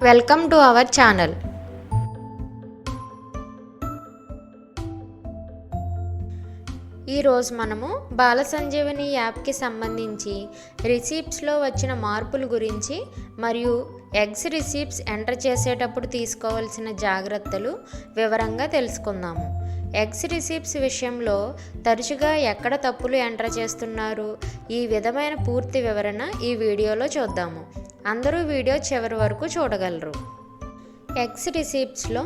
Welcome to our channel. ఈరోజు మనము బాల సంజీవని యాప్కి సంబంధించి రిసీప్ట్స్లో వచ్చిన మార్పుల గురించి మరియు ఎగ్స్ రిసీప్ట్స్ ఎంటర్ చేసేటప్పుడు తీసుకోవాల్సిన జాగ్రత్తలు వివరంగా తెలుసుకుందాము. ఎగ్స్ రిసీప్ట్స్ విషయంలో తరచుగా ఎక్కడ తప్పులు ఎంటర్ చేస్తున్నారు, ఈ విధమైన పూర్తి వివరణ ఈ వీడియోలో చూద్దాము. అందరూ వీడియో చివరి వరకు చూడగలరు. ఎగ్స్ రిసీప్ట్స్లో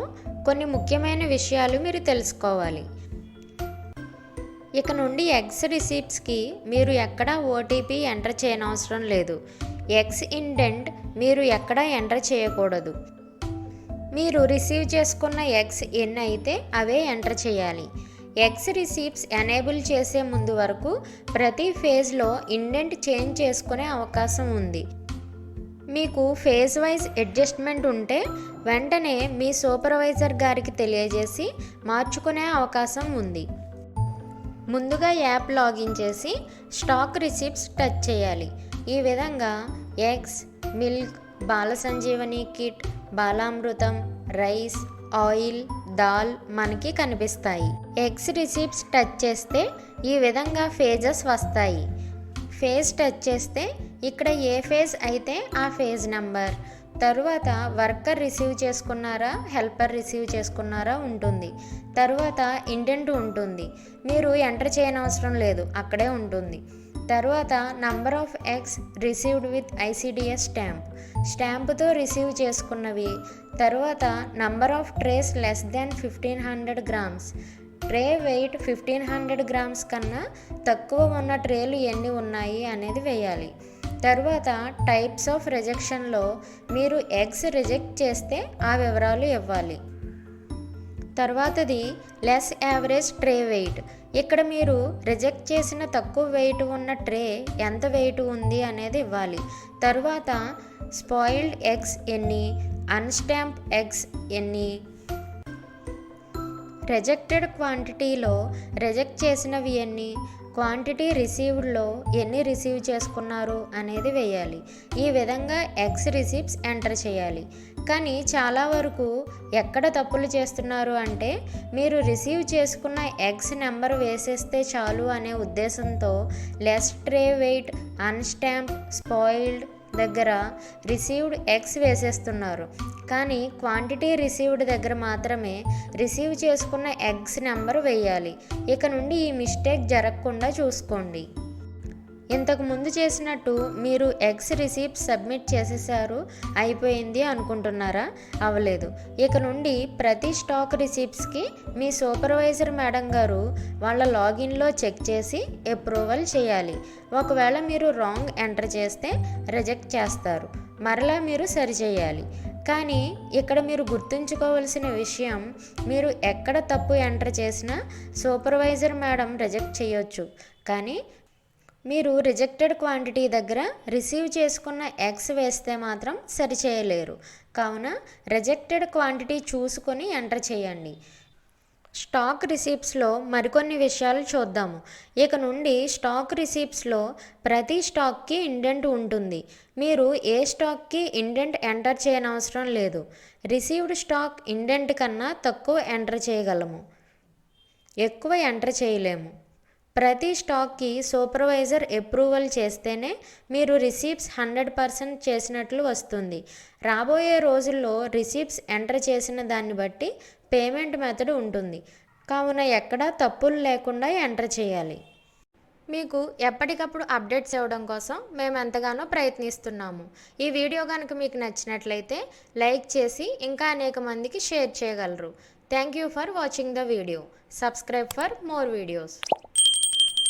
కొన్ని ముఖ్యమైన విషయాలు మీరు తెలుసుకోవాలి. ఇక నుండి ఎగ్స్ రిసీప్ట్స్కి మీరు ఎక్కడా ఓటీపీ ఎంటర్ చేయనవసరం లేదు. ఎగ్స్ ఇండెంట్ మీరు ఎక్కడా ఎంటర్ చేయకూడదు. మీరు రిసీవ్ చేసుకున్న ఎగ్స్ ఎన్ని అయితే అవే ఎంటర్ చేయాలి. ఎగ్స్ రిసీప్ట్స్ ఎనేబుల్ చేసే ముందు వరకు ప్రతి ఫేజ్లో ఇండెంట్ చేంజ్ చేసుకునే అవకాశం ఉంది. మీకు ఫేజ్ వైజ్ అడ్జస్ట్మెంట్ ఉంటే వెంటనే మీ సూపర్వైజర్ గారికి తెలియజేసి మార్చుకునే అవకాశం ఉంది. ముందుగా యాప్ లాగిన్ చేసి స్టాక్ రిసీప్ట్స్ టచ్ చేయాలి. ఈ విధంగా eggs, milk, Bala Sanjeevani kit, Balamrutham, rice, oil, dal మనకి కనిపిస్తాయి. ఎగ్స్ రిసీప్ట్స్ టచ్ చేస్తే ఈ విధంగా ఫేజెస్ వస్తాయి. ఫేజ్ టచ్ చేస్తే ఇక్కడ ఏ ఫేజ్ అయితే ఆ ఫేజ్ నెంబర్, తరువాత వర్కర్ రిసీవ్ చేసుకున్నారా, హెల్పర్ రిసీవ్ చేసుకున్నారా ఉంటుంది. తరువాత ఇండెంట్ ఉంటుంది, మీరు ఎంటర్ చేయనవసరం లేదు, అక్కడే ఉంటుంది. తరువాత number of eggs received with ICDS స్టాంపుతో రిసీవ్ చేసుకున్నవి. తరువాత number of trays less than 1500 grams, tray weight 1500 grams కన్నా తక్కువ ఉన్న ట్రేలు ఎన్ని ఉన్నాయి అనేది వేయాలి. తరువాత టైప్స్ ఆఫ్ రిజెక్షన్లో మీరు ఎగ్స్ రిజెక్ట్ చేస్తే ఆ వివరాలు ఇవ్వాలి. తర్వాతది లెస్ యావరేజ్ ట్రే వెయిట్. ఇక్కడ మీరు రిజెక్ట్ చేసిన తక్కువ వెయిట్ ఉన్న ట్రే ఎంత వెయిట్ ఉంది అనేది ఇవ్వాలి. తరువాత స్పాయిల్డ్ ఎగ్స్ ఎన్ని, అన్స్టాంప్ ఎగ్స్ ఎన్ని, రిజెక్టెడ్ క్వాంటిటీలో రిజెక్ట్ చేసినవి ఎన్ని, క్వాంటిటీ రిసీవ్డ్లో ఎన్ని రిసీవ్ చేసుకున్నారు అనేది వేయాలి. ఈ విధంగా ఎగ్స్ రిసీప్ట్స్ ఎంటర్ చేయాలి. కానీ చాలా వరకు ఎక్కడ తప్పులు చేస్తున్నారు అంటే మీరు రిసీవ్ చేసుకున్న ఎగ్స్ నెంబర్ వేసేస్తే చాలు అనే ఉద్దేశంతో లెస్ ట్రే వెయిట్, అన్స్టాంప్, స్పాయిల్డ్ దగ్గర రిసీవ్డ్ ఎగ్స్ వేసేస్తున్నారు. కానీ క్వాంటిటీ రిసీవ్డ్ దగ్గర మాత్రమే రిసీవ్ చేసుకున్న ఎగ్స్ నెంబర్ వేయాలి. ఇక నుండి ఈ మిస్టేక్ జరగకుండా చూసుకోండి. ఇంతకు ముందు చేసినట్టు మీరు ఎగ్స్ రిసీప్ట్ సబ్మిట్ చేసేసారు, అయిపోయింది అనుకుంటున్నారా? అవ్వలేదు. ఇక నుండి ప్రతి స్టాక్ రిసీప్ట్స్కి మీ సూపర్వైజర్ మేడం గారు వాళ్ళ లాగిన్లో చెక్ చేసి అప్రూవల్ చేయాలి. ఒకవేళ మీరు రాంగ్ ఎంటర్ చేస్తే రిజెక్ట్ చేస్తారు, మరలా మీరు సరిచేయాలి. కానీ ఇక్కడ మీరు గుర్తుంచుకోవాల్సిన విషయం, మీరు ఎక్కడ తప్పు ఎంటర్ చేసినా సూపర్వైజర్ మేడం రిజెక్ట్ చేయొచ్చు, కానీ మీరు రిజెక్టెడ్ క్వాంటిటీ దగ్గర రిసీవ్ చేసుకున్న ఎగ్స్ వేస్తే మాత్రం సరిచేయలేరు. కావున రిజెక్టెడ్ క్వాంటిటీ చూసుకొని ఎంటర్ చేయండి. స్టాక్ రిసీప్ట్స్లో మరికొన్ని విషయాలు చూద్దాము. ఇక నుండి స్టాక్ రిసీప్ట్స్లో ప్రతి స్టాక్కి ఇండెంట్ ఉంటుంది. మీరు ఏ స్టాక్కి ఇండెంట్ ఎంటర్ చేయనవసరం లేదు. రిసీవ్డ్ స్టాక్ ఇండెంట్ కన్నా తక్కువ ఎంటర్ చేయగలము, ఎక్కువ ఎంటర్ చేయలేము. ప్రతి స్టాక్కి సూపర్వైజర్ అప్రూవల్ చేస్తేనే మీరు రిసీప్ట్స్ 100% చేసినట్లు వస్తుంది. రాబోయే రోజుల్లో రిసీప్ట్స్ ఎంటర్ చేసిన దాన్ని బట్టి పేమెంట్ మెథడ్ ఉంటుంది. కావున ఎక్కడా తప్పులు లేకుండా ఎంటర్ చేయాలి. మీకు ఎప్పటికప్పుడు అప్డేట్స్ ఇవ్వడం కోసం మేము ఎంతగానో ప్రయత్నిస్తున్నాము. ఈ వీడియో కనుక మీకు నచ్చినట్లయితే లైక్ చేసి ఇంకా అనేక మందికి షేర్ చేయగలరు. Thank you for watching the video. Subscribe for more videos.